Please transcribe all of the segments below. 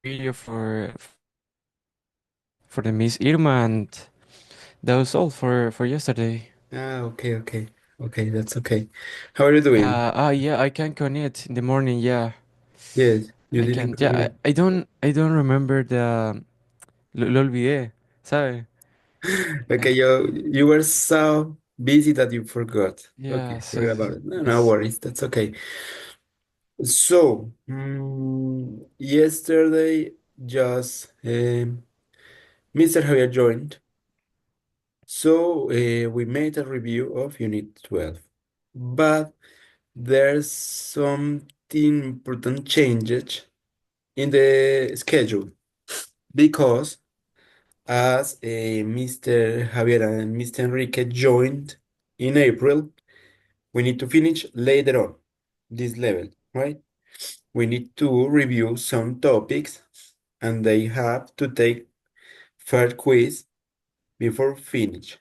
video for the Miss Irma, and that was all for yesterday. Okay. Okay, that's okay. How are you doing? Yeah, I can connect in the morning. Yeah, Yes, you I didn't can. come Yeah, here. I don't remember the. Lo olvidé, ¿sabe? Okay, you were so busy that you forgot. Yeah, Okay, so forget about it. No yes. worries, that's okay. So, yesterday, just Mr. Javier joined. So, we made a review of Unit 12. But there's something important changes in the schedule because as Mr. Javier and Mr. Enrique joined in April, we need to finish later on this level, right? We need to review some topics and they have to take first quiz before finish.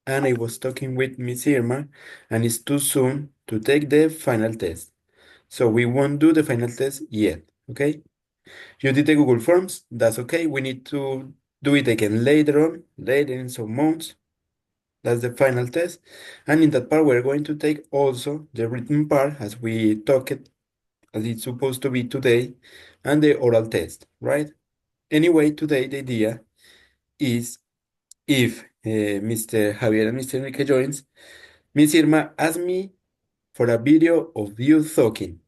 And I was talking with Miss Irma and it's too soon to take the final test. So we won't do the final test yet, okay? You did the Google Forms, that's okay. We need to do it again later on, later in some months. That's the final test. And in that part, we're going to take also the written part as we talked, as it's supposed to be today, and the oral test, right? Anyway, today the idea is if Mr. Javier and Mr. Enrique joins, Miss Irma asked me for a video of you talking.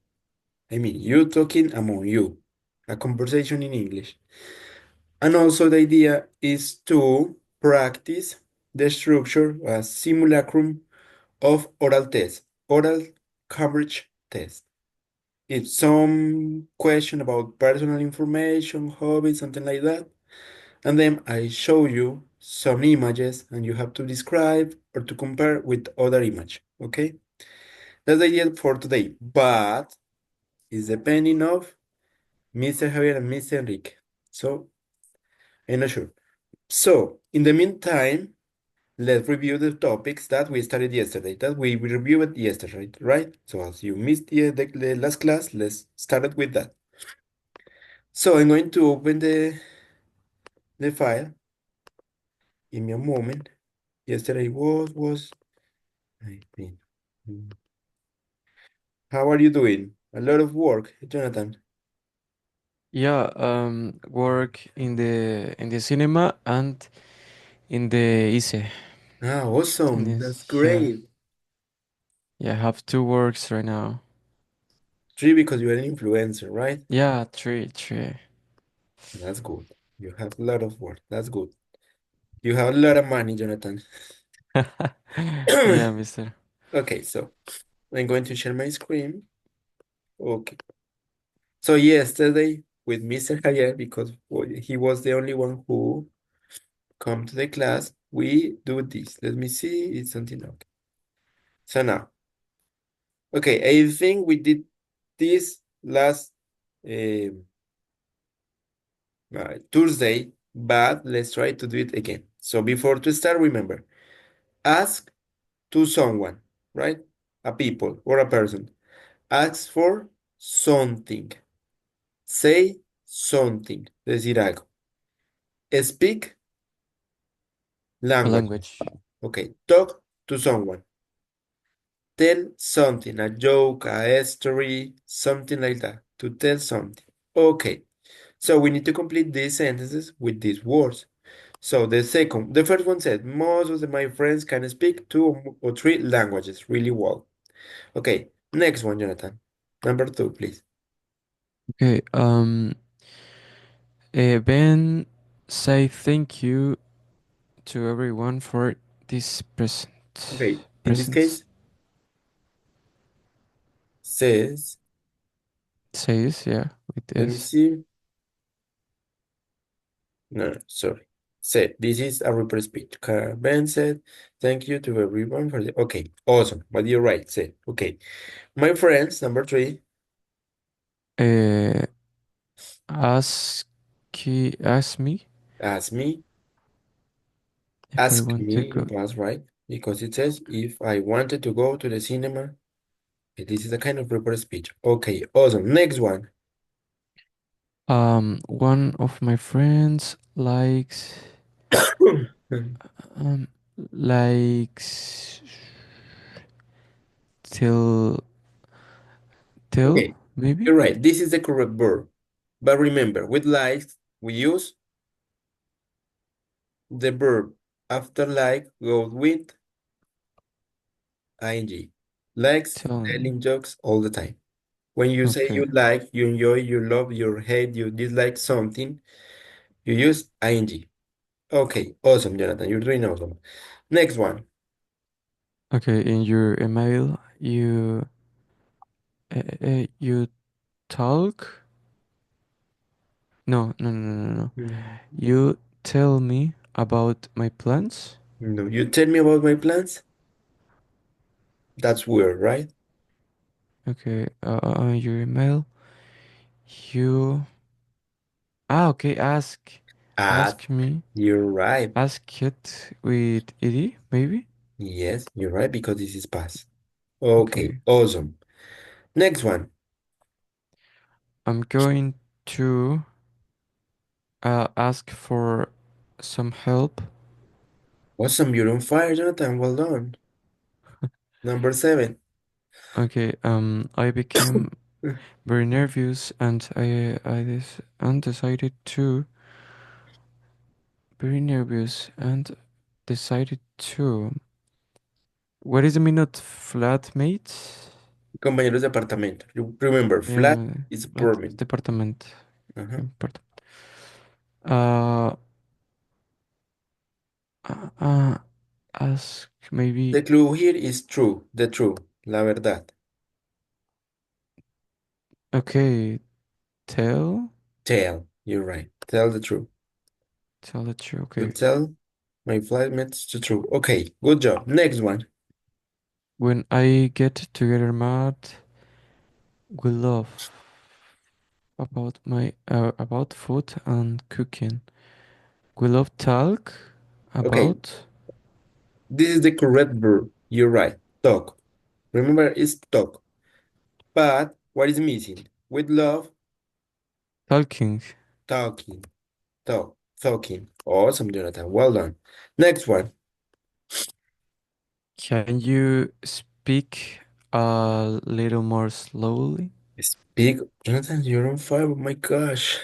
I mean, you talking among you, a conversation in English. And also the idea is to practice the structure, a simulacrum of oral test, oral coverage test. It's some question about personal information, hobbies, something like that. And then I show you some images and you have to describe or to compare with other image. Okay? That's the idea for today. But it's depending of Mr. Javier and Mr. Enrique. So I'm not sure. So in the meantime, let's review the topics that we started yesterday, that we reviewed yesterday, right? So as you missed the last class, let's start with that. So I'm going to open the file. Give me a moment. Yesterday was 19. How are you doing? A lot of work, Jonathan. Yeah, work in the cinema and in the ICE. Ah, In awesome. That's this, yeah, great. yeah, I have two works right now. Three because you're an influencer, right? Yeah, three. That's good. You have a lot of work. That's good. You have a lot of money, Jonathan. Yeah, mister. Okay, so I'm going to share my screen. Okay. So yesterday with Mr. Javier, because he was the only one who come to the class, we do this. Let me see. It's something okay. So now, okay, I think we did this last um Tuesday, but let's try to do it again. So before to start, remember, ask to someone, right? A people or a person. Ask for something. Say something. Decir algo. Speak A language. language. Okay. Talk to someone. Tell something, a joke, a story, something like that. To tell something. Okay. So we need to complete these sentences with these words. So the first one said, most of my friends can speak two or three languages really well. Okay. Next one, Jonathan. Number two, please. Okay, Ben, say thank you to everyone for this Okay. In this presents. case, says, Says, yeah, with let me this. see. No, sorry. Said, this is a reverse speech. Ben said, thank you to everyone for the. Okay, awesome. But you're right, said. Okay. My friends, number three, Uh, ask, ask me asked me, if I ask want to me in go. past, right? Because it says, if I wanted to go to the cinema, this is a kind of reverse speech. Okay, awesome. Next one. One of my friends um likes till till Okay, maybe you're right. This is the correct verb. But remember, with likes, we use the verb after like goes with ing. Likes tell me. telling jokes all the time. When you say Okay. you like, you enjoy, you love, you hate, you dislike something, you use ing. Okay, awesome, Jonathan. You're doing awesome. Next one. Okay, in your email you talk. No, no, no, no, no, no. Mm, You tell me about my plans. No, you tell me about my plans? That's weird, right? Okay, your email. You okay. Ah, Ask me. you're right. Ask it with ed maybe. Yes, you're right because this is past. Okay, Okay, awesome. Next one. I'm going to ask for some help. Awesome, you're on fire, Jonathan. Well done. Number seven. Okay, I became very nervous and and decided to very nervous and decided to. What is the minute flatmates? Compañeros de apartamento. You remember, flat Yeah, is flat apartment. department. Uh-huh. Import- Uh, uh, ask maybe. The clue here is true, the true, la verdad. Okay, tell Tell, you're right. Tell the truth. tell the truth. To Okay, tell my flatmates the truth. Okay, good job. Next one. when I get together mad, we love about food and cooking. We love talk Okay, about this is the correct verb. You're right. Talk. Remember, it's talk. But what is missing? With love, talking. talking. Talk. Talking. Awesome, Jonathan. Well done. Next one. Can you speak a little more slowly? Speak. Jonathan, you're on fire. Oh my gosh.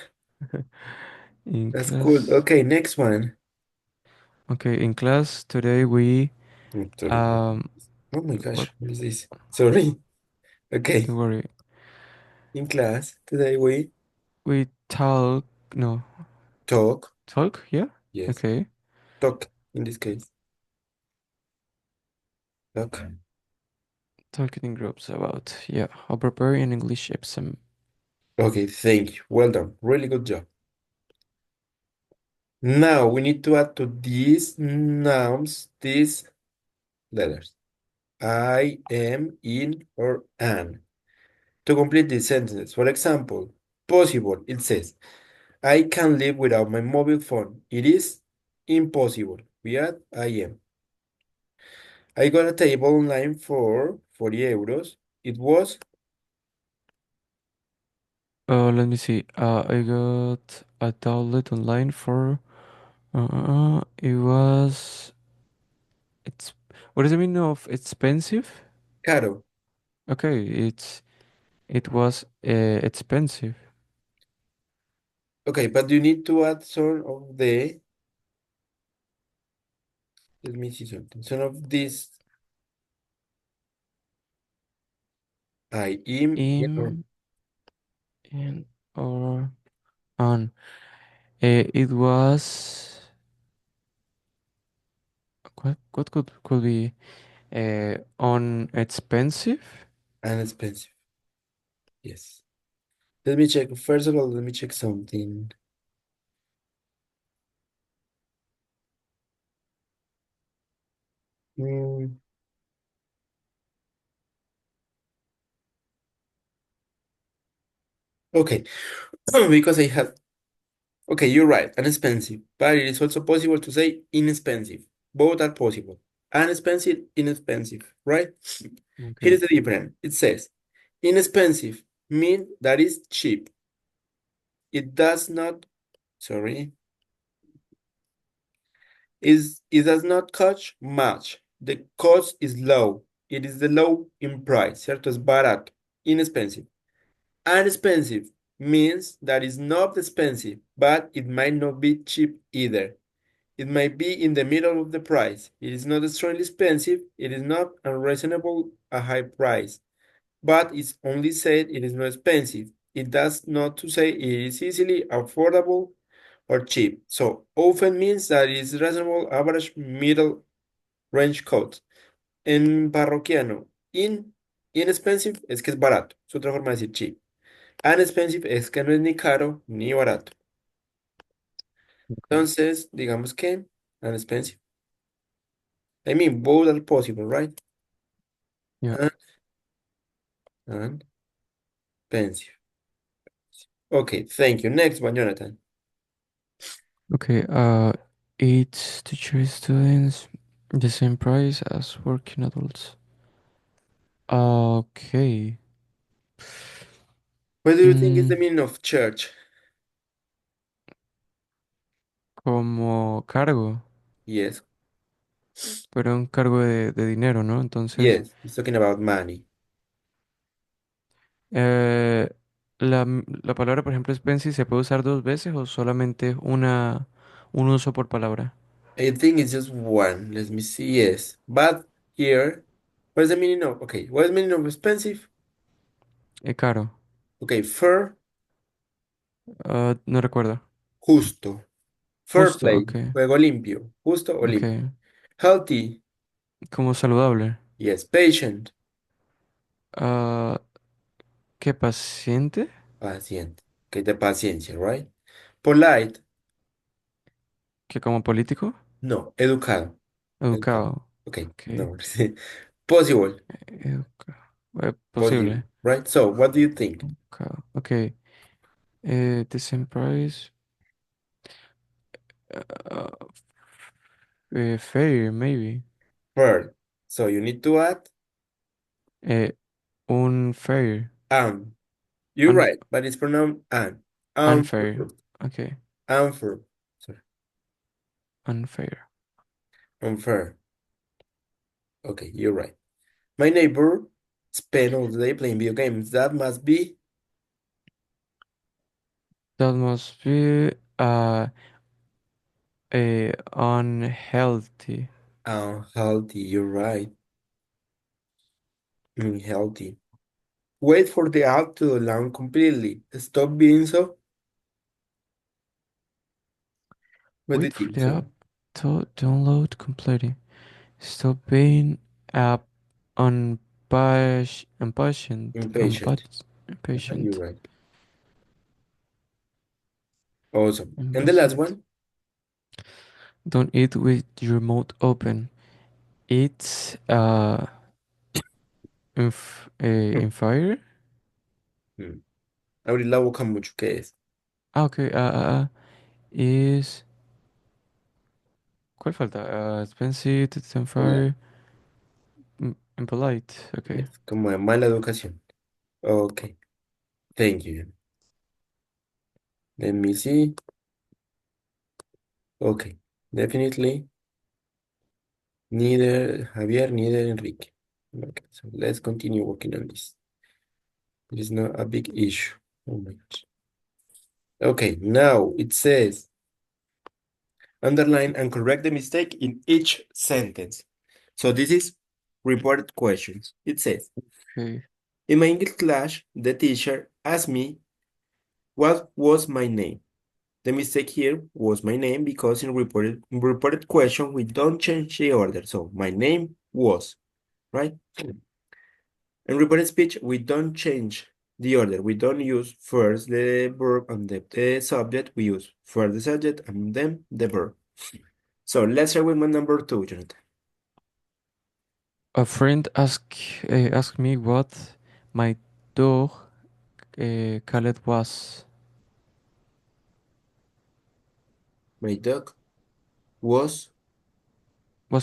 In That's cool. class. Okay, next one. Okay, in class today we Sorry. um Oh my what gosh, what is this? Sorry. Okay. don't worry. In class today we We talk no talk. talk, yeah? Yes. Okay. Talk in this case. Talk. Talking in groups about yeah, I'll prepare an English exam. Okay, thank you. Well done. Really good job. Now we need to add to these nouns these letters. I, am, in, or an. To complete these sentences. For example, possible. It says, I can live without my mobile phone. It is impossible. We add I am. I got a table online for 40 euros. It was Let me see. I got a tablet online for it was it's what does it mean of expensive? caro. Okay, it was expensive. Okay, but you need to add some of the, let me see something. Some of this I am in or In in or on. It was what could be on expensive? expensive. Yes. Let me check. First of all, let me check something. Mm, okay, because I have, okay, you're right, inexpensive, but it is also possible to say inexpensive. Both are possible. Inexpensive, inexpensive, right? Here Okay. is the difference. It says inexpensive mean that is cheap. It does not, sorry, it does not cost much. The cost is low. It is the low in price, ¿cierto? Es barato, inexpensive. Inexpensive means that it's not expensive, but it might not be cheap either. It might be in the middle of the price. It is not extremely expensive. It is not unreasonable a high price, but it's only said it is not expensive. It does not to say it is easily affordable or cheap. So often means that it is reasonable, average, middle range cost. En parroquiano, inexpensive es que es barato. Es otra forma de decir cheap. Inexpensive es que no es ni caro ni barato. Okay. Entonces, digamos que inexpensive. I mean, both are possible, right? Yeah. And, and expensive. Okay, thank you. Next one, Jonathan. Okay. Each teacher students the same price as working adults. Okay. What do you think is the Mm, meaning of church? como cargo, Yes, pero un cargo de dinero, ¿no? Entonces, yes, he's talking about money. eh, la palabra, por ejemplo, expensive, ¿se puede usar dos veces o solamente un uso por palabra? I think it's just one. Let me see. Yes, but here, what's the meaning of? Okay, what's the meaning of expensive? Caro. Okay, fair, No recuerdo. justo. Fair Justo, play, ok. juego limpio. Justo o Ok. limpio. Healthy, Como saludable. yes. Patient, Ah, ¿Qué paciente? paciente. Okay, de paciencia, right? Polite, ¿Qué como político? no. Educado, educado. Educado. Okay, Ok. no. Possible, possible, Posible. right? So, what do you think? Educado. Ok. The same price. Uh, Fair, maybe. Fair. So you need to add Eh, un fair. am. You're Un, right, but it's pronounced an. unfair. Unfair. Ok. Unfair. Sorry. Unfair. Unfair. Okay, you're right. My neighbor spent all the day playing video games. That must be That must be unhealthy. unhealthy. You're right. Unhealthy. Wait for the app to download completely. Stop being so. What do you Wait for think? the app So to download completely. Stop being app impatient. You're impatient, right. Awesome. And the last impatient. one, Don't eat with your mouth open. It's hmm, in fire. hmm, abrir la boca mucho. ¿Qué es? Okay. Is ¿cuál falta? Expensive, it's in Polite. fire, impolite. Okay. Yes, como de mala educación. Okay. Thank you. Let me see. Okay. Definitely neither Javier, neither Enrique. Okay, so let's continue working on this. It is not a big issue. Oh my gosh. Okay, now it says underline and correct the mistake in each sentence. So this is reported questions. It says, Okay. in my English class, the teacher asked me what was my name. The mistake here was my name because in reported question, we don't change the order. So my name was, right? In reported speech, we don't change the order. We don't use first the verb and the subject. We use first the subject and then the verb. So let's start with my number two, Jonathan. A friend asked me what my dog called My dog was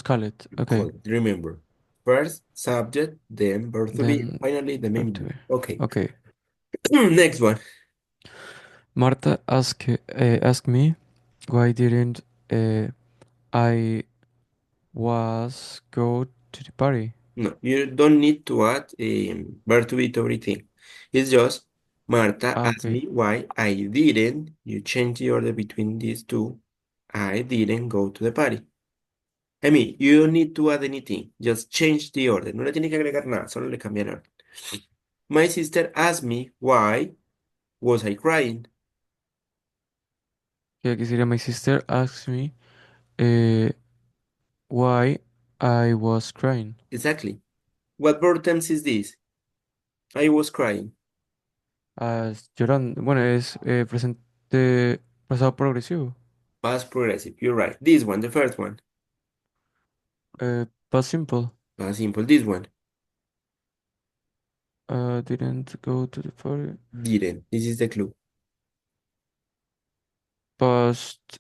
called. Okay. called. Remember, first subject, then verb to be, Then finally the verb main to verb. be. Okay. Okay. Next one. Marta asked me why didn't uh, I was go to the party. No, you don't need to add verb to be to everything. It's just Marta Ah, asked okay. me why I didn't. You change the order between these two. I didn't go to the party. I mean, you don't need to add anything. Just change the order. No le tiene que agregar nada, solo le cambiar el orden. My sister asked me why was I crying. Que aquí sería my sister asked me uh, why I was crying. Exactly. What verb tense is this? I was crying. Llorando. Bueno, es presente, pasado progresivo. Past progressive. You're right. This one, the first one. Past simple. Past simple. This one. Didn't go to the party. Didn't. This is the clue. Past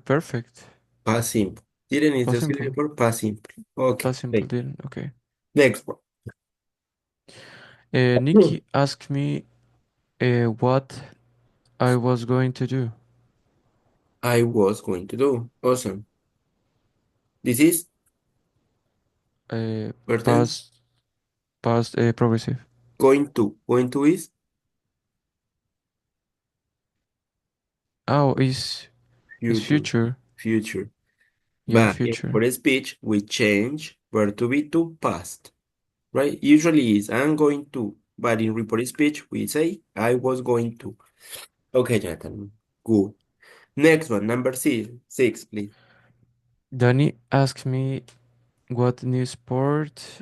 perfect. Past simple. Didn't is the Past auxiliary simple. for past simple. Okay. Past simple Thank you. didn't. Okay. Next one. Nikki asked me what I was going to do. I was going to do. Awesome. This is Uh, present. past past progressive. Going to. Going to is Oh, is future. future. Future. Yeah, But in future. for speech, we change verb to be to past. Right? Usually is I'm going to. But in report speech, we say I was going to. Okay, Jonathan. Good. Next one, number six, please. Danny asked me what new sport.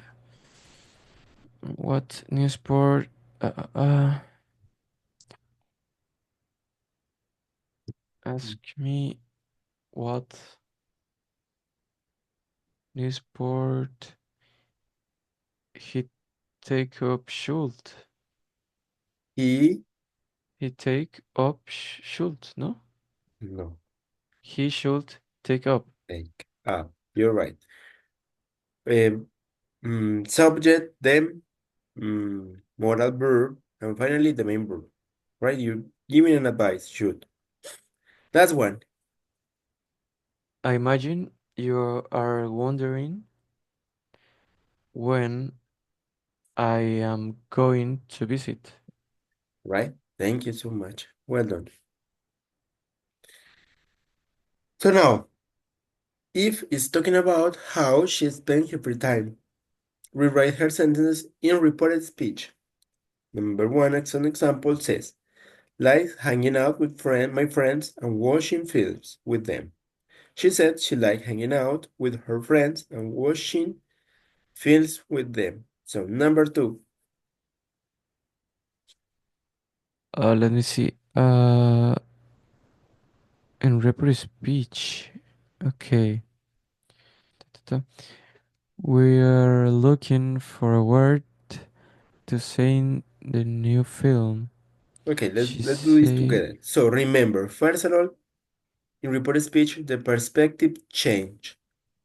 What new sport? Uh, uh, uh, ask me what new sport he take up should. He, He take up should, no? no, He should take up. take up. You're right. Um, Subject, then modal verb, and finally the main verb. Right? You give me an advice. Should. That's one. I imagine you are wondering when I am going to visit. Right? Thank you so much. Well done. So now, if is talking about how she spent her free time, rewrite her sentences in reported speech. Number one, as an example, says, likes hanging out with my friends and watching films with them. She said she liked hanging out with her friends and watching films with them. So number two, Let me see. In report speech. Okay. Ta-ta-ta. We are looking for a word to say in the new film. okay, let's She let's do this say, together. So remember, first of all, in reported speech, the perspective change.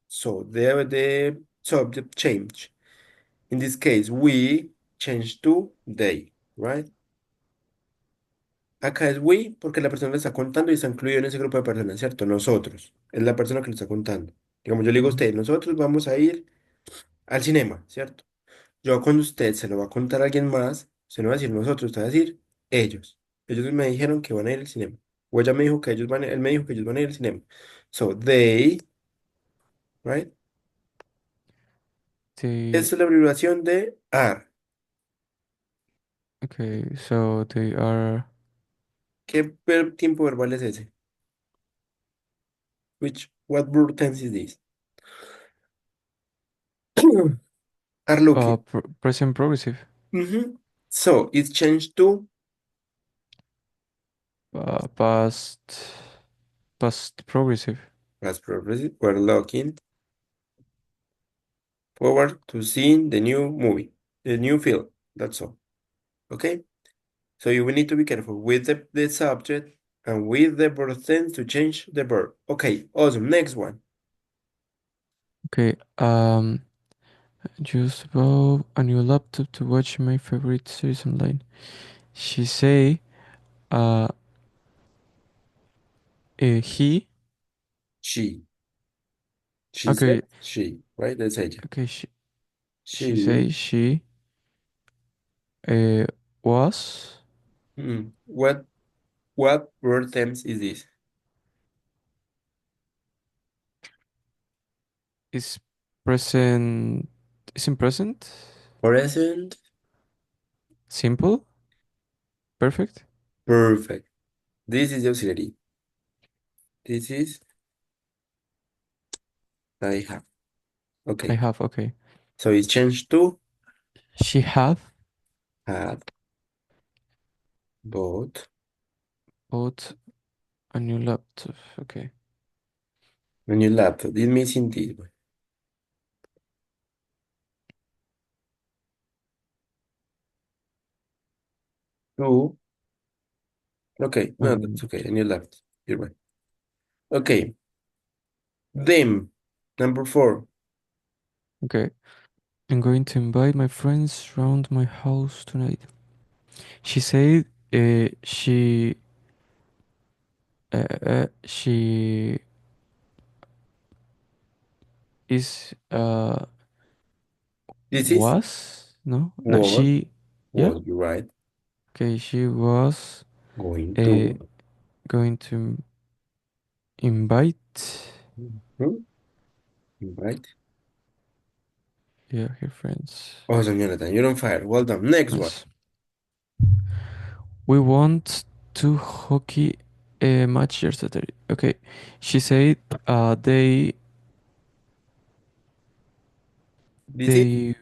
So the subject change. In this case, we change to they, right? Acá es we porque la persona le está contando y está incluido en ese grupo de personas, ¿cierto? Nosotros. Es la persona que le está contando. Digamos, yo le digo a ujú, usted, nosotros vamos a ir al cinema, ¿cierto? Yo cuando usted se lo va a contar a alguien más, usted no va a decir nosotros, usted va a decir ellos. Ellos me dijeron que van a ir al cinema. O ella me dijo que ellos van a, él me dijo que ellos van a ir al cinema. So, they, right? they, Esta es la abreviación de are. okay, so they are ¿Qué tiempo verbal es ese? What verb tense is this? Are looking. present progressive, So, it's changed to past, past progressive. past progressive. We're looking forward to seeing the new movie, the new film. That's all. Okay? So you will need to be careful with the subject and with the verb tense to change the verb. Okay, awesome. Next one. Okay, just bought a new laptop to watch my favorite series online. She say, uh, He. She. She said Okay. she, right? That's ella. Okay. She She. say she uh, was What verb tense is this? is present. Is in present. Present. Simple. Perfect. Perfect. This is the auxiliary. This is I have. I Okay. have. Okay. So it's changed to She have have bought bought a new laptop. Okay. a new laptop. This means indeed. To okay. No, Um. that's okay. A new laptop. You're right. Okay. Them. Number 4. Okay. I'm going to invite my friends round my house tonight. She said she is This is was no what she yeah was you right? okay she was Going uh to. going to invite Mhm. Right. yeah her friends. Awesome, Jonathan. You're on fire. Well done. Next one. Nice. We want to hockey a match yesterday. Okay, she said This is they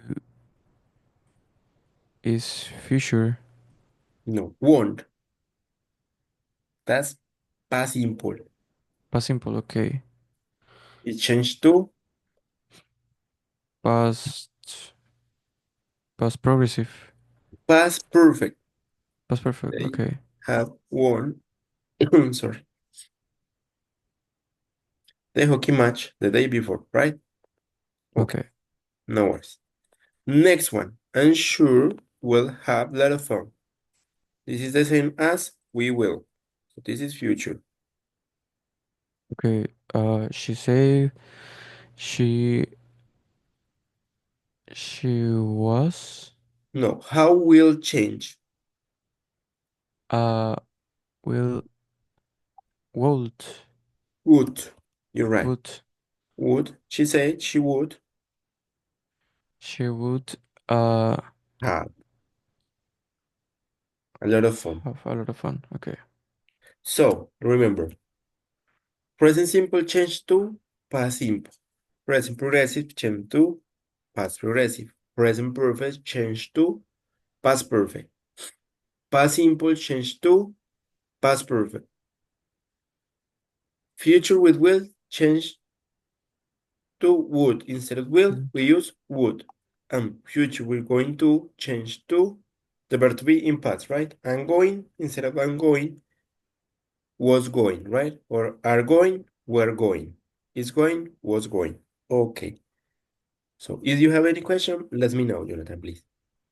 is future no won't. That's past simple. past simple. Okay, It changed to past past progressive past perfect. past perfect. They Okay, have won. Sorry, the hockey match the day before, right? Okay, okay, no worries. Next one. I'm sure we'll have a lot of fun. This is the same as we will. So this is future. okay. She said she she was No, how will change? uh will would Would. You're right. would Would. She said she would she would uh have a lot of fun. have a lot of fun. Okay, So remember, present simple change to past simple. Present progressive change to past progressive. Present perfect change to past perfect. Past simple change to past perfect. Future with will change to would. Instead of will, we use would. And future we're going to change to the verb to be in past, right? I'm going instead of I'm going, was going, right? Or are going, were going. Is going, was going. Okay. So if you have any question, let me know, Jonathan, please.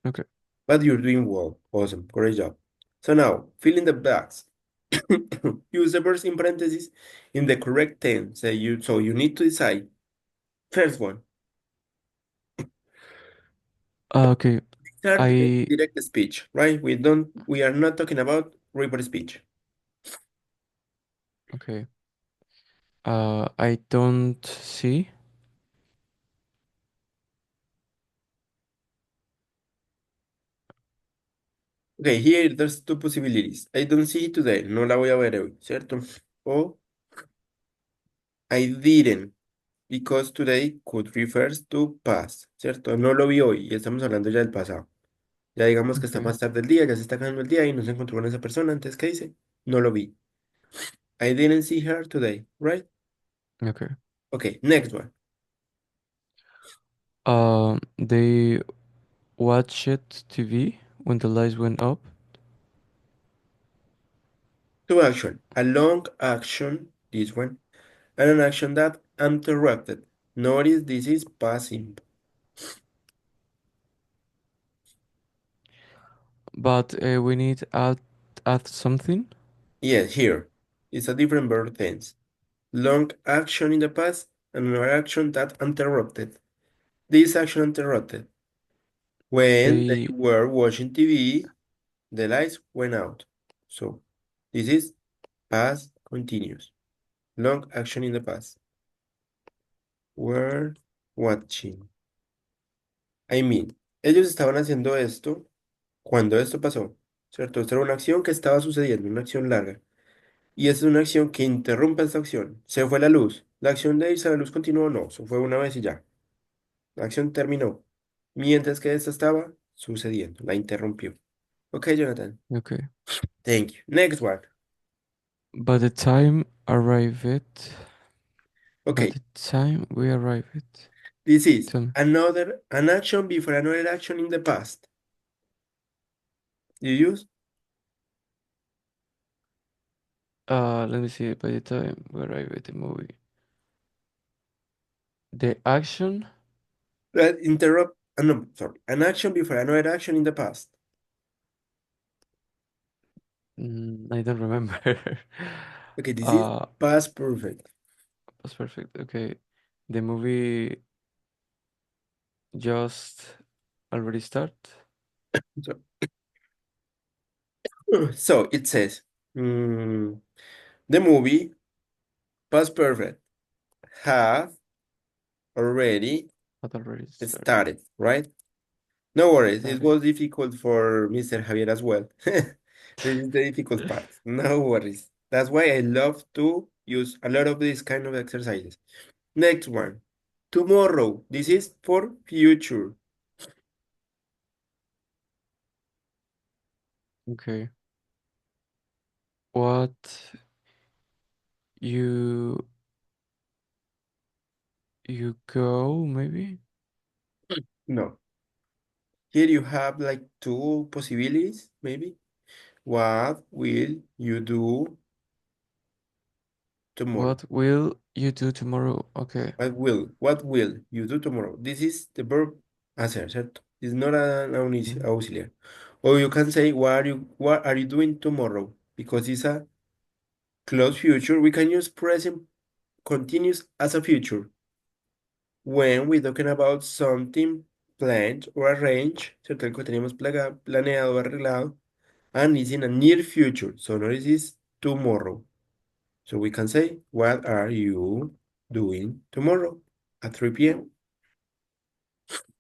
okay, But you're doing well. Awesome. Great job. So now, fill in the blanks. Use the verbs in parentheses in the correct tense. So you need to decide. First one, okay. start I direct speech, right? We are not talking about report speech. okay. I don't see. Okay, here there's two possibilities. I don't see it today. No la voy a ver hoy, ¿cierto? O I didn't, because today could refers to past, ¿cierto? No lo vi hoy y estamos hablando ya del pasado. Ya digamos que está Okay, más tarde el día, ya se está acabando el día y no se encontró con esa persona. Entonces, ¿qué dice? No lo vi. I didn't see her today, right? okay. Okay, next one. They watched TV when the lights went up. Two action. A long action, this one, and an action that interrupted. Notice this is passing. But we need add something. Yes, here. It's a different verb tense. Long action in the past and another action that interrupted. This action interrupted. When they They were watching TV, the lights went out. So this is past continuous. Long action in the past. Were watching. I mean, ellos estaban haciendo esto cuando esto pasó, ¿cierto? Esta era una acción que estaba sucediendo, una acción larga. Y esta es una acción que interrumpe esta acción. Se fue la luz. ¿La acción de irse a la luz continuó? No, se fue una vez y ya. La acción terminó. Mientras que esta estaba sucediendo, la interrumpió. Ok, Jonathan. okay. Thank you. Next one. By the time arrived, by Okay, the time we arrived, this is tell me. an action before another action in the past. You use Let me see. By the time we arrived at the movie, the action. that interrupt. No, sorry. An action before another action in the past. I don't remember. Okay, this is uh, past perfect. that's perfect. Okay, the movie just already start. So, so it says mm, the movie past perfect have already Had already started. started, right? No worries, it Started. was difficult for Mr. Javier as well. This is the difficult part. No worries. That's why I love to use a lot of these kind of exercises. Next one. Tomorrow. This is for future. Okay. What you you go maybe? No. Here you have like two possibilities, maybe. What will you do tomorrow? What will you do tomorrow? Okay. What will you do tomorrow? This is the verb hacer, ¿cierto? It's not an Mm. auxiliary. Or you can say, what are you doing tomorrow? Because it's a close future. We can use present continuous as a future when we're talking about something planned or arranged, ¿cierto? Algo que teníamos planeado o arreglado, and it's in a near future. So notice is tomorrow. So we can say, what are you doing tomorrow at 3 p.m.?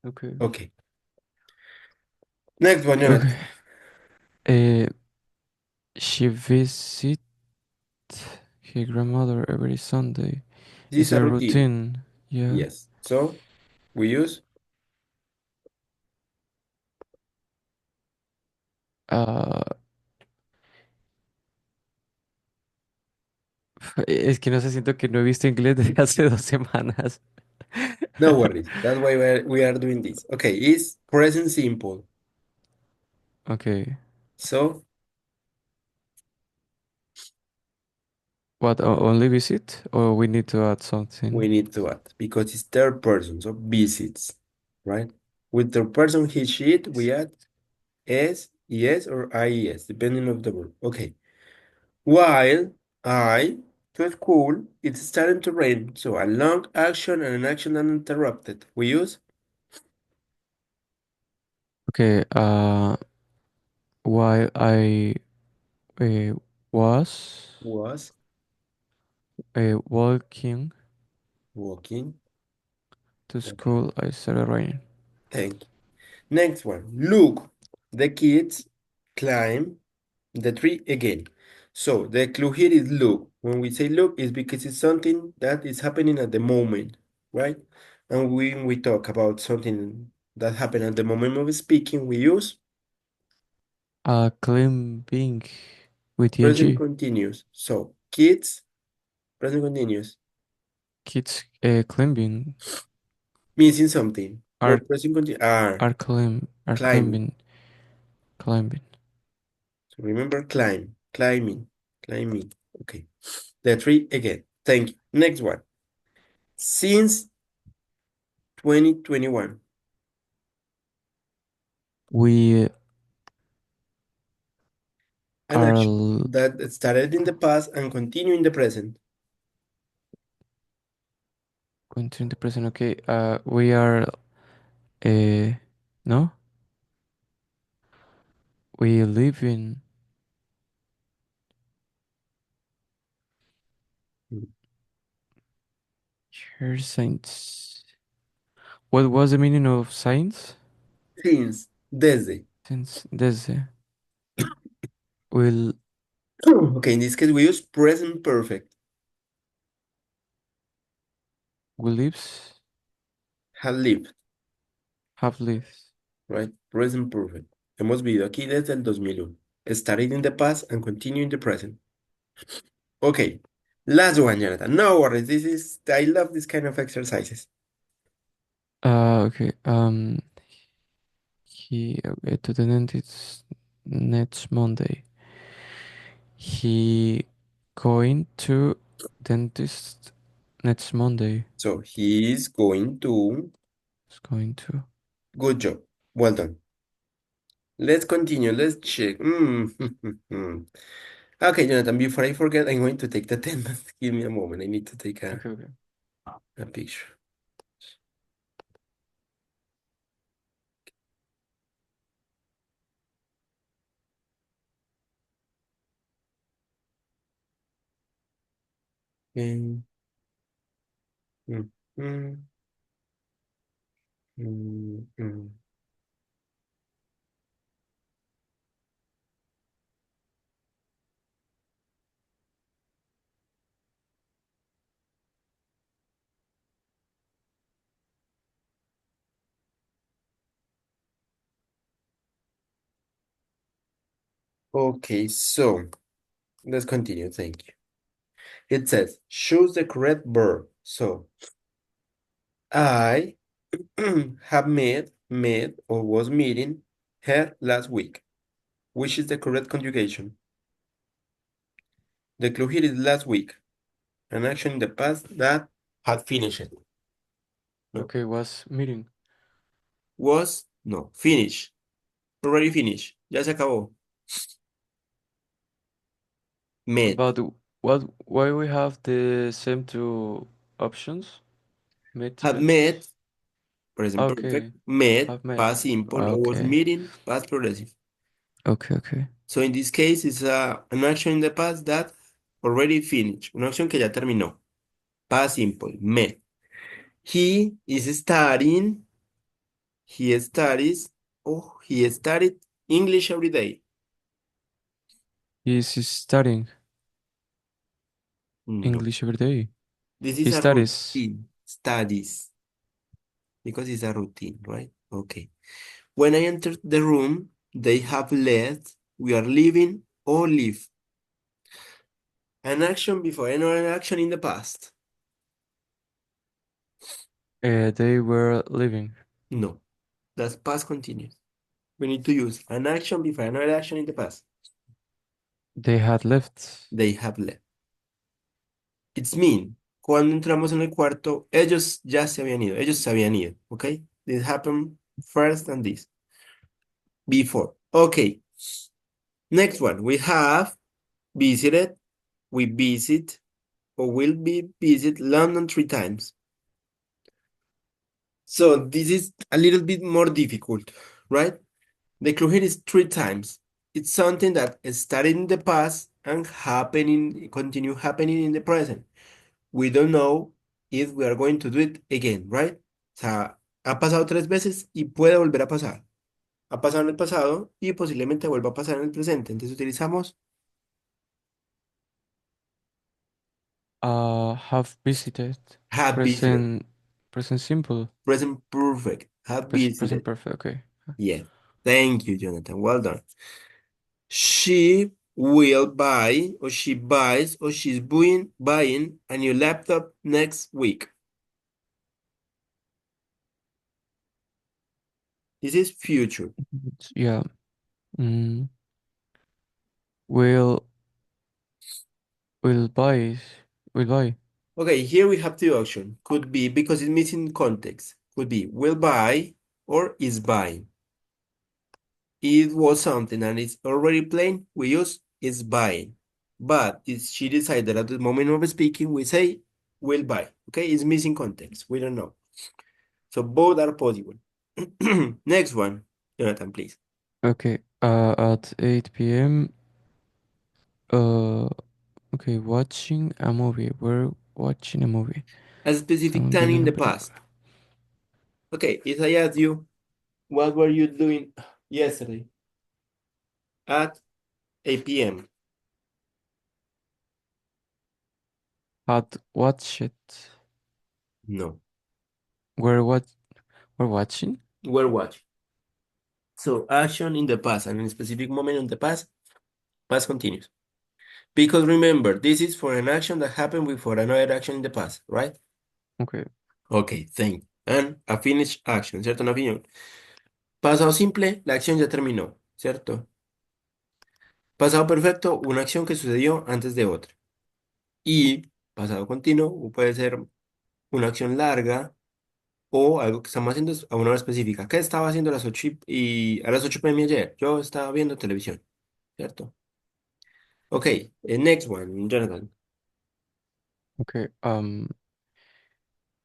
Okay. Okay. Next one, Okay. Jonathan. Uh, she visit her grandmother every Sunday. This Is is a a routine. routine. Yeah. Yes. So we use Ah, es que no sé, siento que no he visto inglés desde hace 2 semanas. no worries. That's why we are doing this. Okay, it's present simple. Okay. So What, only visit? Or we need to add something? we need to add because it's third person, so visits, right? With third person he, she, it, we add s, es, or ies, depending of the verb. Okay. While I to school, it's starting to rain. So a long action and an action uninterrupted. We use Okay. While I uh, was was walking walking. to Okay. school, I started raining. Thank you. Next one. Look, the kids climb the tree again. So the clue here is look. When we say look, it's because it's something that is happening at the moment, right? And when we talk about something that happened at the moment of speaking, we use Climbing with present ing. continuous. So kids, present continuous, Kids climbing missing something. are What present continuous are are climbing. climbing. So remember climb, climbing, climbing. Okay. The tree again. Thank you. Next one. Since 2021. We An are action that started in the past and continue in the present. going to in the present. Okay. We are. Uh, no. We live in. Here science. What was the meaning of science? Since, desde. Since desde. Will Okay, in this case, we use present perfect. will lives Have lived, have lived. right? Present perfect. Hemos vivido aquí desde el 2001. Started in the past and continue in the present. Okay, last one, Jonathan. No worries. I love this kind of exercises. Okay. He to the dentist next Monday. He going to dentist next Monday. So he is going to. Is going to. Good job. Well done. Let's continue. Let's check. Okay, Jonathan, before I forget, I'm going to take the attendance. Give me a moment. I need to take Okay. Okay. a picture. Okay. Mm, mm, mm. Okay, so let's continue. Thank you. It says, choose the correct verb. So I have met, or was meeting her last week. Which is the correct conjugation? The clue here is last week, an action in the past that had finished. No, Okay. Was meeting. was, no, finish. Already finished. Ya se acabó. Met. But what? Why we have the same two options? Meet Had met. met, present perfect. Okay. Met, Have met. past simple, or was Okay. meeting, past progressive. Okay. Okay. So in this case, it's an action in the past that already finished. Una acción que ya terminó. Past simple, met. He is studying, he studies, oh, he studied English every day. He's studying No, English every day. this He is a studies. routine, studies, because it's a routine, right? Okay. When I entered the room, they have left, we are leaving, or leave. An action before another action in the past. They were living. No, that's past continuous. We need to use an action before another action in the past. They had left. They have left. It's mean. Cuando entramos en el cuarto, ellos ya se habían ido. Ellos se habían ido. Okay? This happened first and this. Before. Okay. Next one. We have visited. We visit or will be visit London 3 times. So this is a little bit more difficult, right? The clue here is 3 times. It's something that started in the past and continue happening in the present. We don't know if we are going to do it again, right? O sea, ha pasado 3 veces y puede volver a pasar. Ha pasado en el pasado y posiblemente vuelva a pasar en el presente. Entonces utilizamos Have visited. have visited, Present. Present simple. present perfect, have Present visited. perfect. Okay. Yes. Thank you, Jonathan. Well done. She will buy, or she buys, or she's buying a new laptop next week. This is future. Yeah. Mm, will will buy. Will buy. Okay, here we have the option. Could be, because it's missing context. Could be will buy or is buying. It was something and it's already plain. We use is buying. But if she decided at the moment of speaking, we say will buy. Okay, it's missing context. We don't know. So both are possible. Next one, Jonathan, please. Okay, at 8 p.m. Uh, okay, watching a movie. We're watching a movie. A specific Estamos time viendo in una the película. past. Okay, if I ask you, what were you doing yesterday at 8 p.m.? Had watched it. No, We're what? We're watching. we're watching. So action in the past and in a specific moment in the past, past continuous. Because remember, this is for an action that happened before another action in the past, right? Okay, Ok, thank you. And a finished action, ¿cierto? Una opinión. Pasado simple, la acción ya terminó, ¿cierto? Pasado perfecto, una acción que sucedió antes de otra. Y pasado continuo puede ser una acción larga o algo que estamos haciendo a una hora específica. ¿Qué estaba haciendo a las 8 a las 8 p.m. ayer? Yo estaba viendo televisión, ¿cierto? Ok, next one, Jonathan. okay.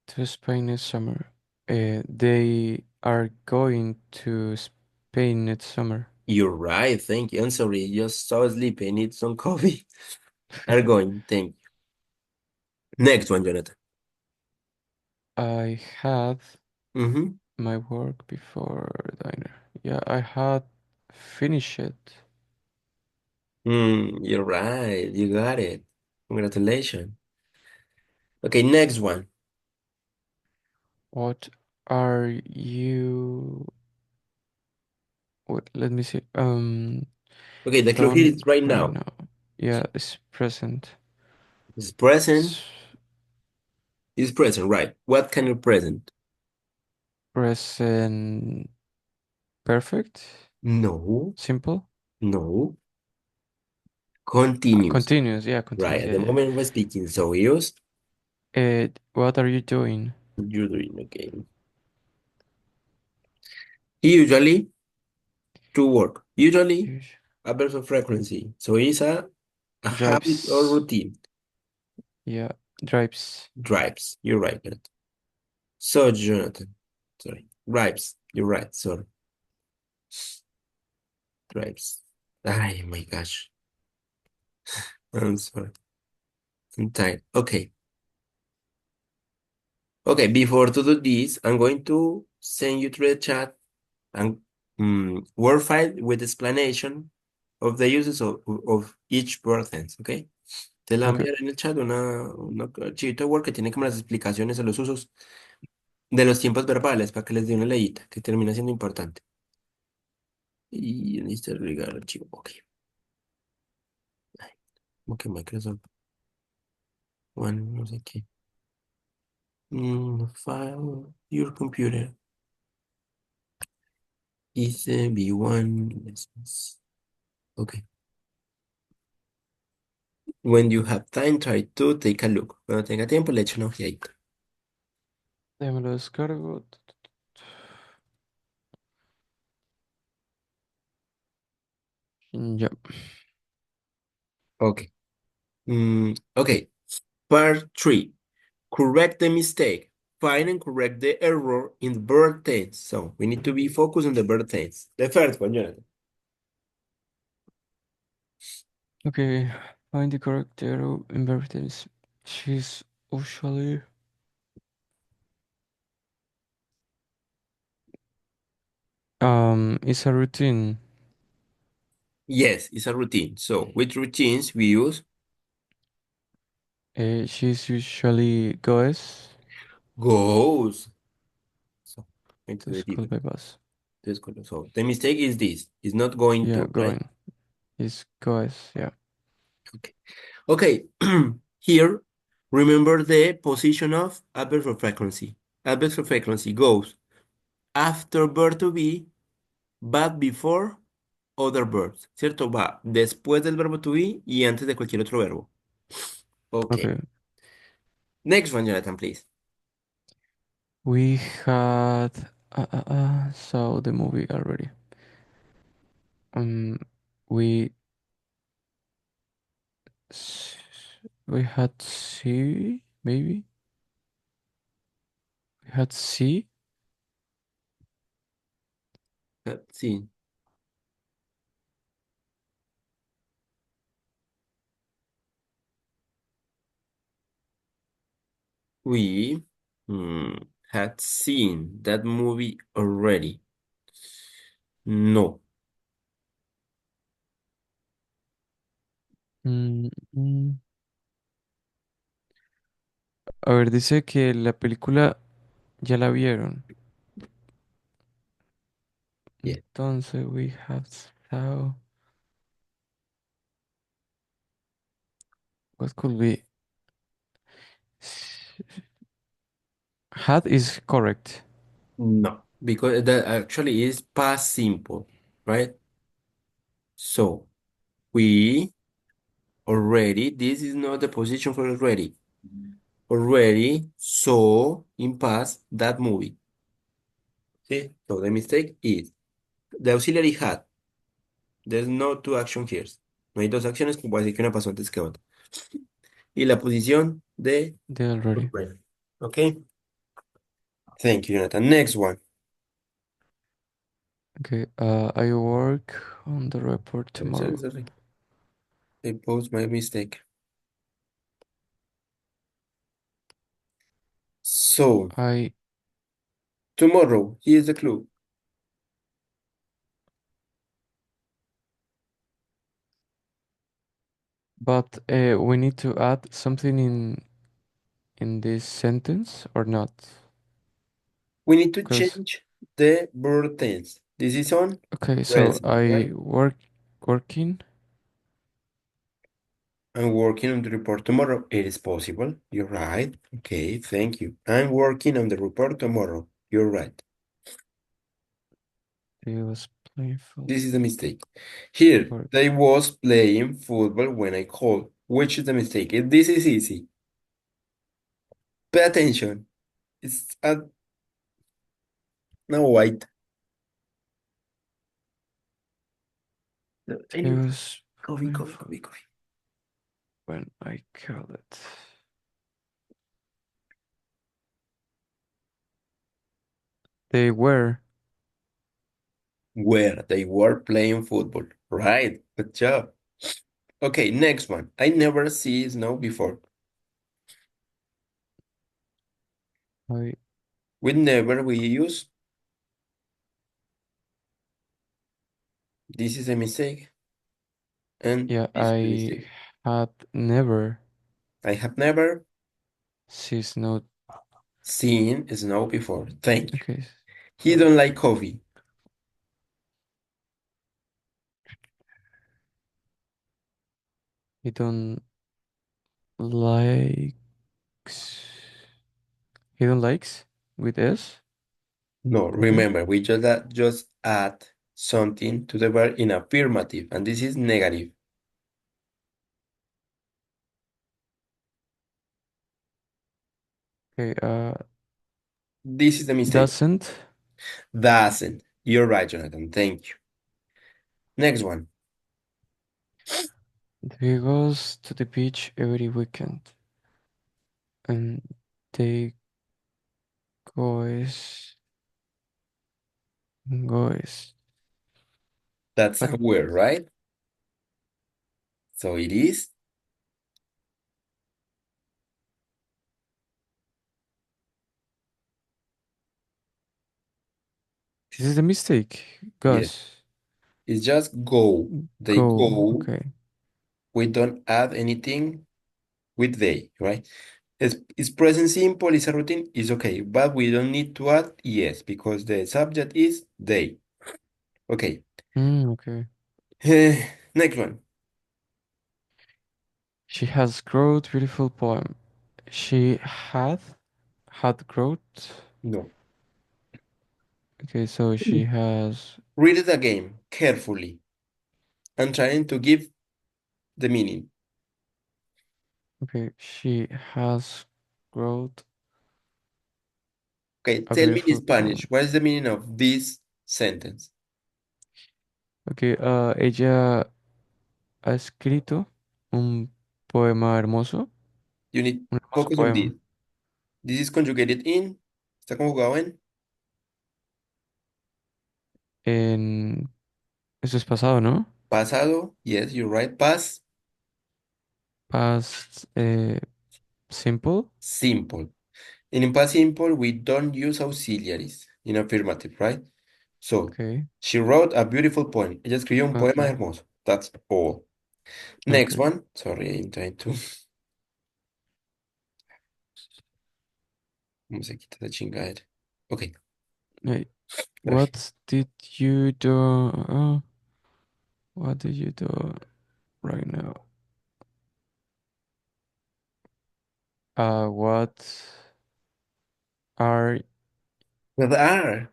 To Spain this summer. They are going to Spain next summer. You're right, thank you. I'm sorry, just so sleepy. I need some coffee. Are going, thank you. Next one, Jonathan. I had Mm-hmm. my work before diner. Yeah, I had finished it. You're right. You got it. Congratulations. Okay, next one. What are you? Wait, let me see. Okay, the clue here Done is right right now. now. Yeah, it's present. It's present. S- It's present, right? What kind of present? Present perfect. No, Simple. no. Continuous. Continuous. Yeah, Right, continuous. at Yeah, the yeah. moment we're speaking. So use What are you doing? you're doing okay. Usually to work. Usually You a verb of frequency. So it's a habit or drives. routine. Yeah, drives. Drives. You're right, Jonathan. So Jonathan. Sorry. Drives. You're right. Sorry. Drives. Oh my gosh. I'm sorry. I'm tired. Okay. Okay. Before to do this, I'm going to send you to the chat and word file with explanation of the uses of each verb tense. Okay. Te la voy a Okay. enviar en el chat una archivito de Word que tiene como las explicaciones de los usos de los tiempos verbales para que les dé una leída que termina siendo importante. Y necesito agregar el archivo. Ok. Ay, como Microsoft One, no sé qué. File, your computer is B1 lessons. Okay. When you have time, try to take a look. Cuando tenga tiempo, le echo una ojeadita. Déjame lo descargo. Ya. Okay. Okay. Part 3. Correct the mistake. Find and correct the error in the verb tense. So we need to be focused on the verb tense. The first one, Jonathan. Okay. Find the correct arrow in inheritance. She's usually it's a routine. Yes, it's a routine. So with routines, we use She's usually goes goes. So into to the school different. by bus. So the mistake is this. It's not going Yeah, to, right? going. Is goes. Yeah. Okay. Okay. Here, remember the position of adverb of frequency. Adverb of frequency goes after verb to be, but before other verbs, ¿cierto? Va después del verbo to be y antes de cualquier otro verbo. Ok. Okay. Next one, Jonathan, please. We had saw the movie already. Um, we S- We had C, maybe? We had C, Let's see. We hmm, had seen that movie already. No. mm, mm. A ver, dice que la película ya la vieron. Yeah. Entonces, we have saw. What could be? Had is correct. No. Because that actually is past simple, right? So we already, this is not the position for already. Already saw in past that movie. See? So the mistake is the auxiliary had. There's no two action here. No hay dos acciones, como decir que una pasó antes que otra. Y la posición de They already. already. Okay? Thank you, Jonathan. Next one. Okay, I work on the report Sorry, sorry, tomorrow. sorry. I posed my mistake. So, I, tomorrow, here's the clue. but we need to add something in this sentence or not? We need to Because change the verb tense. This is on okay, so present, I right? working. I'm working on the report tomorrow. It is possible. You're right. Okay, thank you. I'm working on the report tomorrow. You're right. He was playing This is a mistake. Here, football. they was playing football when I called. Which is the mistake? This is easy. Pay attention. It's a no white. No, I He need was coffee, playing coffee, football coffee, coffee. when I called it. They were. Where they were playing football. Right. Good job. Okay, next one. I never see snow before. I With never we use. This is a mistake. And yeah, this is a I mistake. had never I have never seen snow. seen snow before. Thank you. Okay, He don't like coffee. he don't likes. He don't likes with S. No, Coffee. remember, we just add something to the verb in affirmative, and this is negative. Okay, This is the mistake. doesn't. Doesn't. You're right, Jonathan. Thank you. Next one. He goes to the beach every weekend, and they goes goes. That's a What? word, right? So it is. This is a mistake. Yes. Goes. It's just go. They Go. go. Okay. We don't add anything with they, right? It's present simple, it's a routine, it's okay. But we don't need to add yes because the subject is they. Okay. Okay. Next one. She has growth. Beautiful poem. She had growth. No. Okay, so she has. Read it again carefully. I'm trying to give the meaning. Okay, she has growth. Okay, A tell me in beautiful Spanish. poem. What is the meaning of this sentence? Okay, ella ha escrito un poema hermoso. You need Un hermoso focus on poema. this. This is conjugated in. Está conjugado en En... Eso es pasado, ¿no? pasado. Yes, you're right. Past Past simple. simple. In past simple, we don't use auxiliaries in affirmative, right? So, Okay. she wrote a beautiful poem. Ella escribió un poema Okay. hermoso. That's all. Next Okay. one. Sorry, I'm trying to. ¿Cómo se quita esa chingadera? Ok, Hey, gracias. what did you do? What did you do right now? What are With R.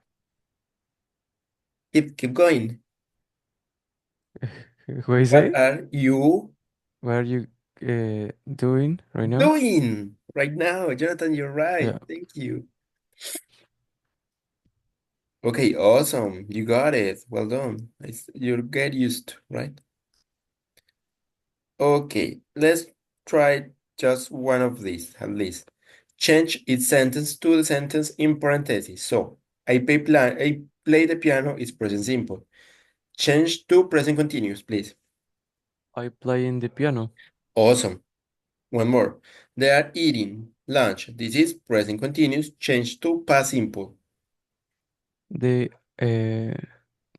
Keep going. what is What it? are you What are you doing right now? doing right now? Jonathan, you're right. Yeah, Thank you. Okay, awesome. You got it. Well done. You'll get used to, right? Okay, let's try just one of these at least. Change its sentence to the sentence in parentheses. So, I play the piano is present simple. Change to present continuous, please. I play in the piano. Awesome. One more. They are eating lunch. This is present continuous. Change to past simple. They uh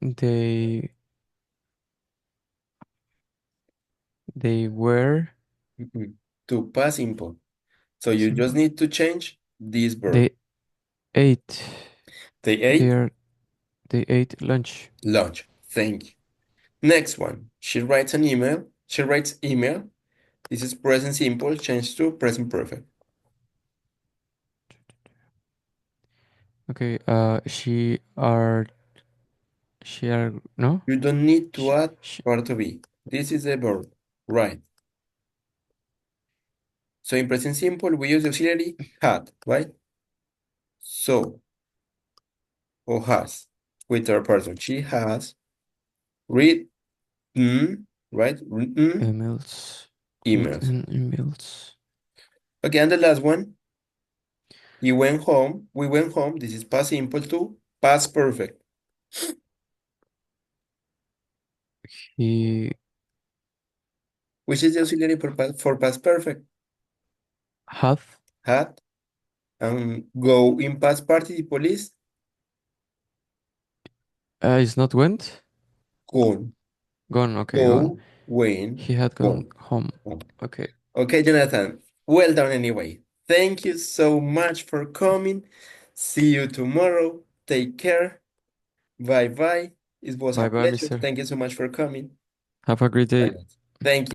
they they were Mhm. To past simple. So you just simple. need to change this verb. They ate They ate their they ate lunch. lunch. Thank you. Next one. She writes an email. She writes email. This is present simple. Change to present perfect. Okay, she are no? You don't need to She, add she, part to be. This is the verb. Right. So in present simple, we use the auxiliary had, right? So, or has, with third person. She has read, right? Written emails emails. written emails. Okay, and the last one, he went home. We went home. This is past simple to past perfect. He Which is the auxiliary for past perfect? have Had. And go in past participle is is not went? gone. Gone, okay, gone. Go, when, He had gone gone. home. Gone. Okay. Okay, Jonathan. Well done anyway. Thank you so much for coming. See you tomorrow. Take care. Bye bye. It was a Bye bye, pleasure. mister. Thank you so much for coming. Have a great day. Bye. Thank you.